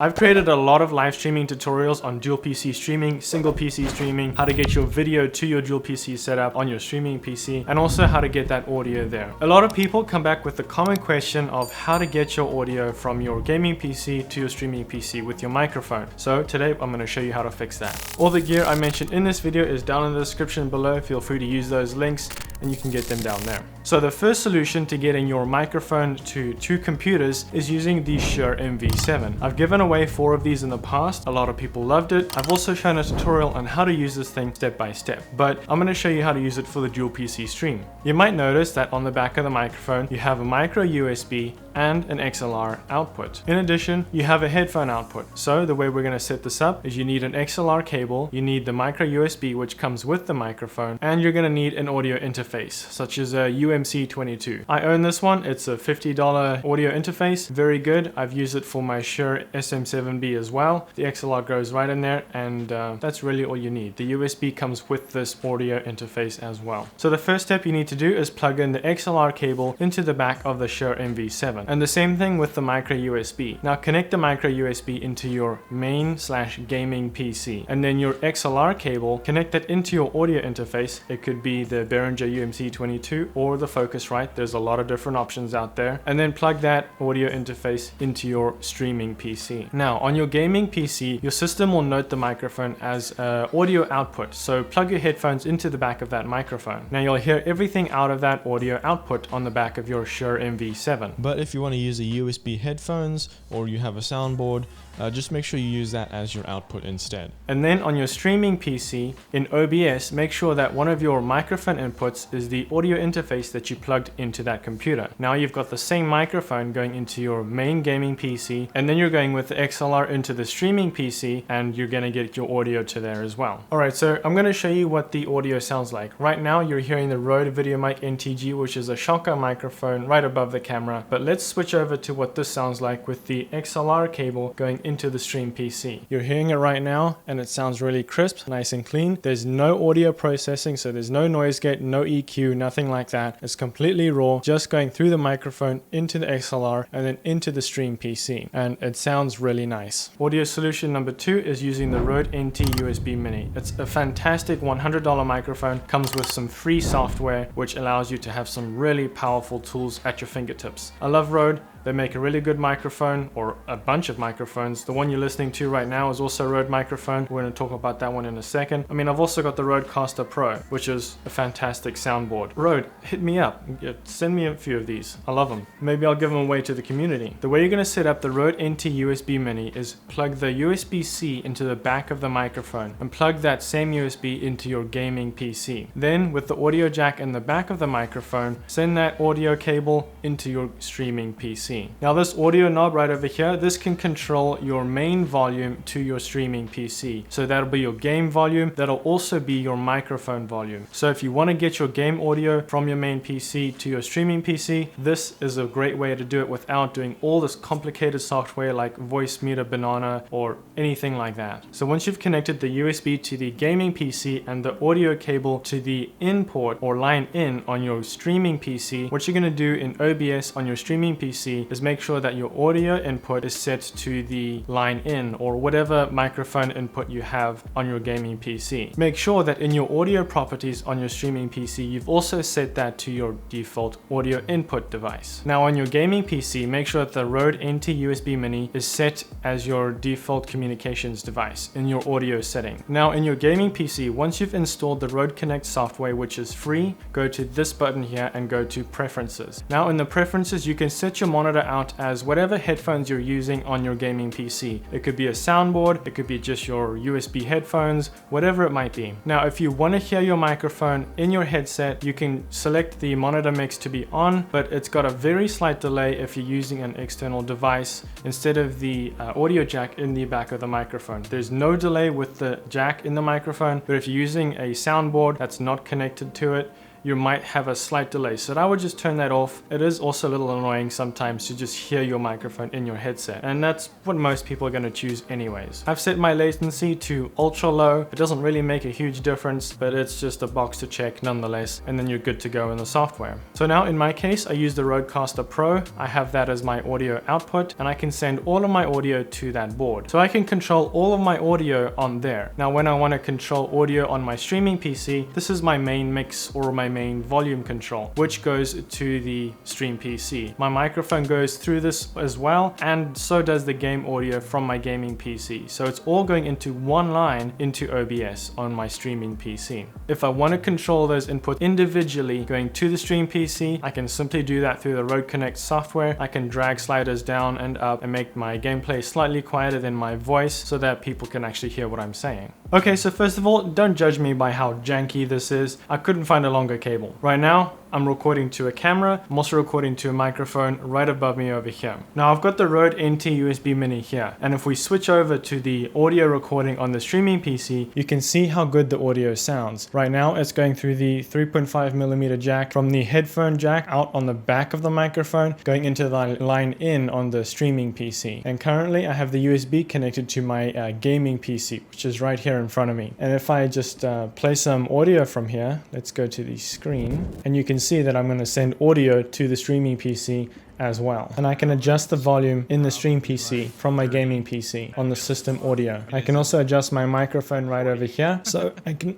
I've created a lot of live streaming tutorials on dual PC streaming, single PC streaming, how to get your video to your dual PC setup on your streaming PC, and also how to get that audio there. A lot of people come back with the common question of how to get your audio from your gaming PC to your streaming PC with your microphone. So today I'm going to show you how to fix that. All the gear I mentioned in this video is down in the description below. Feel free to use those links and you can get them down there. So the first solution to getting your microphone to two computers is using the SHURE MV7. I've given away 4 of these in the past. A lot of people loved it. I've also shown a tutorial on how to use this thing step by step, but I'm going to show you how to use it for the dual PC stream. You might notice that on the back of the microphone you have a micro USB and an XLR output. In addition, you have a headphone output. So the way we're going to set this up is you need an XLR cable, you need the micro USB which comes with the microphone, and you're going to need an audio interface such as a UMC22. I own this one. It's a $50 audio interface. Very good. I've used it for my SHURE SM7B as well. The XLR goes right in there, and that's really all you need. The USB comes with this audio interface as well. So the first step you need to do is plug in the XLR cable into the back of the SHURE MV7. And the same thing with the micro USB. Now connect the micro USB into your main/gaming PC, and then your XLR cable, connect it into your audio interface. It could be the Behringer UMC22 or the Focusrite. There's a lot of different options out there. And then plug that audio interface into your streaming PC. Now on your gaming PC, your system will note the microphone as audio output. So plug your headphones into the back of that microphone. Now you'll hear everything out of that audio output on the back of your SHURE MV7. But if you want to use a USB headphones or you have a soundboard, just make sure you use that as your output instead. And then on your streaming PC, in OBS, make sure that one of your microphone inputs is the audio interface that you plugged into that computer. Now you've got the same microphone going into your main gaming PC, and then you're going with the XLR into the streaming PC, and you're going to get your audio to there as well. Alright, so I'm going to show you what the audio sounds like. Right now you're hearing the Rode VideoMic NTG, which is a shotgun microphone right above the camera. But let's switch over to what this sounds like with the XLR cable going into the stream PC. You're hearing it right now and it sounds really crisp, nice and clean. There's no audio processing, so there's no noise gate, no EQ, nothing like that. It's completely raw, just going through the microphone into the XLR and then into the stream PC, and it sounds really nice. Audio solution number 2 is using the Rode NT USB Mini. It's a fantastic $100 microphone, comes with some free software which allows you to have some really powerful tools at your fingertips. I love Rode. They make a really good microphone, or a bunch of microphones. The one you're listening to right now is also a Rode microphone. We're going to talk about that one in a second. I mean, I've also got the Rodecaster Pro, which is a fantastic soundboard. Rode, hit me up. Send me a few of these. I love them. Maybe I'll give them away to the community. The way you're going to set up the Rode NT USB Mini is plug the USB-C into the back of the microphone and plug that same USB into your gaming PC. Then, with the audio jack in the back of the microphone, send that audio cable into your streaming PC. Now this audio knob right over here, this can control your main volume to your streaming PC. So that'll be your game volume, that'll also be your microphone volume. So if you want to get your game audio from your main PC to your streaming PC, this is a great way to do it without doing all this complicated software like Voicemeeter Banana or anything like that. So once you've connected the USB to the gaming PC and the audio cable to the in port or line in on your streaming PC, what you're going to do in OBS on your streaming PC is make sure that your audio input is set to the line in or whatever microphone input you have on your gaming PC. Make sure that in your audio properties on your streaming PC, you've also set that to your default audio input device. Now on your gaming PC, make sure that the Rode NT USB Mini is set as your default communications device in your audio setting. Now in your gaming PC, once you've installed the RODEconnect software, which is free, go to this button here and go to Preferences. Now in the Preferences, you can set your monitor out as whatever headphones you're using on your gaming PC. It could be a soundboard, it could be just your USB headphones, whatever it might be. Now if you want to hear your microphone in your headset, you can select the monitor mix to be on, but it's got a very slight delay if you're using an external device instead of the audio jack in the back of the microphone. There's no delay with the jack in the microphone, but if you're using a soundboard that's not connected to it, you might have a slight delay. So I would just turn that off. It is also a little annoying sometimes to just hear your microphone in your headset, and that's what most people are going to choose anyways. I've set my latency to ultra low. It doesn't really make a huge difference, but it's just a box to check nonetheless, and then you're good to go in the software. So now in my case, I use the Rodecaster Pro. I have that as my audio output, and I can send all of my audio to that board. So I can control all of my audio on there. Now when I want to control audio on my streaming PC, this is my main mix or my main volume control, which goes to the stream PC. My microphone goes through this as well, and so does the game audio from my gaming PC. So it's all going into one line into OBS on my streaming PC. If I want to control those inputs individually going to the stream PC, I can simply do that through the RODEconnect software. I can drag sliders down and up and make my gameplay slightly quieter than my voice so that people can actually hear what I'm saying. Okay, so first of all, don't judge me by how janky this is. I couldn't find a longer cable. Right now, I'm recording to a camera. I'm also recording to a microphone right above me over here. Now I've got the Rode NT USB Mini here, and if we switch over to the audio recording on the streaming PC, you can see how good the audio sounds. Right now it's going through the 3.5mm jack from the headphone jack out on the back of the microphone, going into the line in on the streaming PC. And currently I have the USB connected to my gaming PC, which is right here in front of me. And if I just play some audio from here, let's go to the screen, and you can see that I'm going to send audio to the streaming PC as well. And I can adjust the volume in the stream PC from my gaming PC on the system audio. I can also adjust my microphone right over here, so I can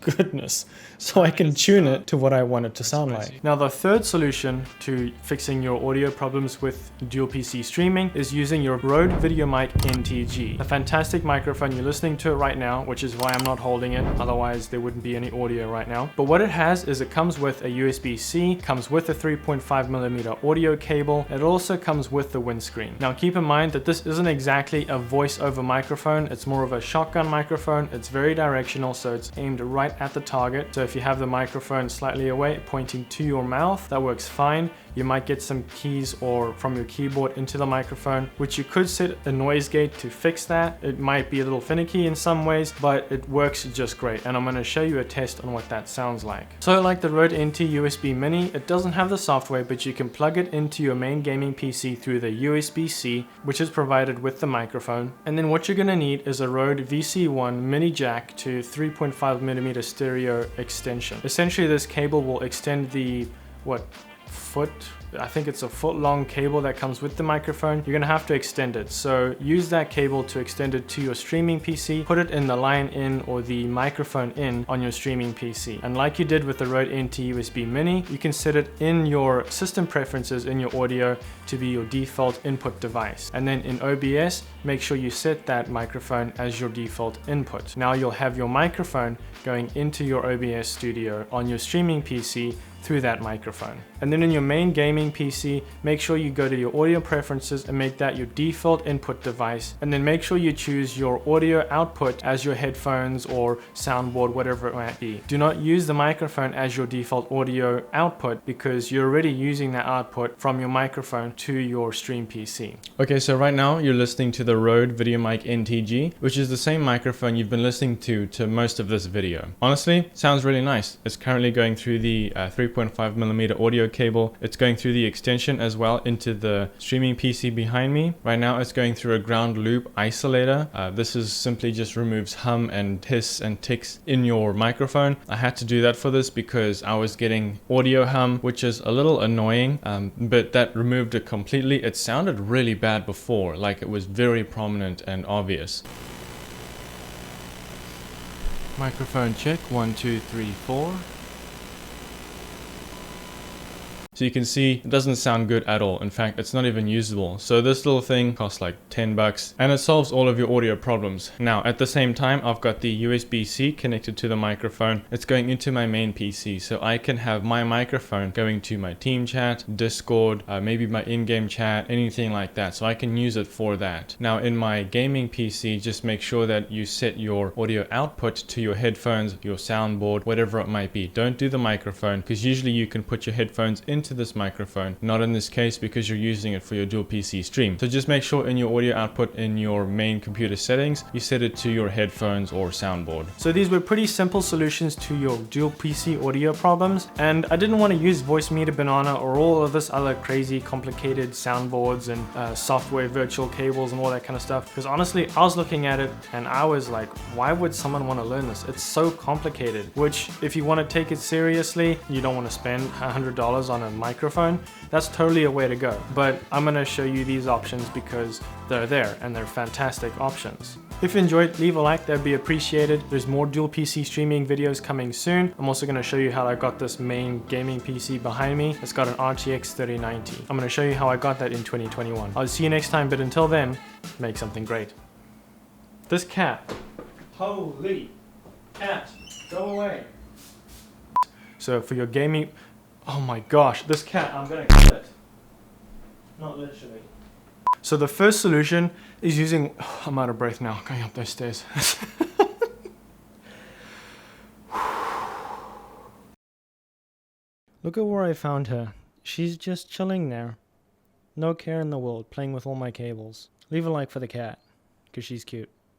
goodness. So I can tune it to what I want it to sound like. Now the third solution to fixing your audio problems with dual PC streaming is using your Rode VideoMic NTG. A fantastic microphone. You're listening to it right now, which is why I'm not holding it. Otherwise there wouldn't be any audio right now. But what it has is it comes with a USB-C, comes with a 3.5mm audio cable. It also comes with the windscreen. Now keep in mind that this isn't exactly a voice-over microphone. It's more of a shotgun microphone. It's very directional, so it's aimed right at the target. So if you have the microphone slightly away pointing to your mouth, that works fine. You might get some keys or from your keyboard into the microphone, which you could set a noise gate to fix that. It might be a little finicky in some ways, but it works just great. And I'm going to show you a test on what that sounds like. So like the Rode NT USB Mini, it doesn't have the software, but you can plug it into your main gaming PC through the USB-C, which is provided with the microphone. And then what you're going to need is a Rode VC1 mini jack to 3.5mm stereo extension. Essentially this cable will extend the I think it's a foot long cable that comes with the microphone. You're gonna have to extend it. So use that cable to extend it to your streaming PC, put it in the line in or the microphone in on your streaming PC. And like you did with the Rode NT USB Mini, you can set it in your system preferences in your audio to be your default input device. And then in OBS, make sure you set that microphone as your default input. Now you'll have your microphone going into your OBS studio on your streaming PC through that microphone. And then in your main gaming PC, make sure you go to your audio preferences and make that your default input device. And then make sure you choose your audio output as your headphones or soundboard, whatever it might be. Do not use the microphone as your default audio output because you're already using that output from your microphone to your stream PC. Okay, so right now you're listening to the Rode VideoMic NTG, which is the same microphone you've been listening to most of this video. Honestly, sounds really nice. It's currently going through the 3.5mm audio cable. It's going through the extension as well into the streaming PC behind me. Right now it's going through a ground loop isolator. This is simply just removes hum and hiss and ticks in your microphone. I had to do that for this because I was getting audio hum, which is a little annoying, but that removed it completely. It sounded really bad before, like it was very prominent and obvious. Microphone check, 1, 2, 3, 4. So you can see it doesn't sound good at all. In fact, it's not even usable. So this little thing costs like $10 and it solves all of your audio problems. Now, at the same time, I've got the USB-C connected to the microphone. It's going into my main PC. So I can have my microphone going to my team chat, Discord, maybe my in-game chat, anything like that. So I can use it for that. Now in my gaming PC, just make sure that you set your audio output to your headphones, your soundboard, whatever it might be. Don't do the microphone because usually you can put your headphones into into this microphone. Not in this case because you're using it for your dual PC stream. So just make sure in your audio output in your main computer settings, you set it to your headphones or soundboard. So these were pretty simple solutions to your dual PC audio problems, and I didn't want to use Voicemeeter Banana or all of this other crazy complicated soundboards and software virtual cables and all that kind of stuff, because honestly I was looking at it and I was like, why would someone want to learn this? It's so complicated. Which, if you want to take it seriously, you don't want to spend $100 on a microphone, that's totally a way to go. But I'm going to show you these options because they're there and they're fantastic options. If you enjoyed, leave a like, that'd be appreciated. There's more dual PC streaming videos coming soon. I'm also going to show you how I got this main gaming PC behind me. It's got an RTX 3090. I'm going to show you how I got that in 2021. I'll see you next time, but until then, make something great. This cat. Holy cat, go away. So for your gaming, oh my gosh, this cat, I'm gonna kill it. Not literally. So the first solution is using, I'm out of breath now, going up those stairs. Look at where I found her. She's just chilling there. No care in the world, playing with all my cables. Leave a like for the cat, because she's cute.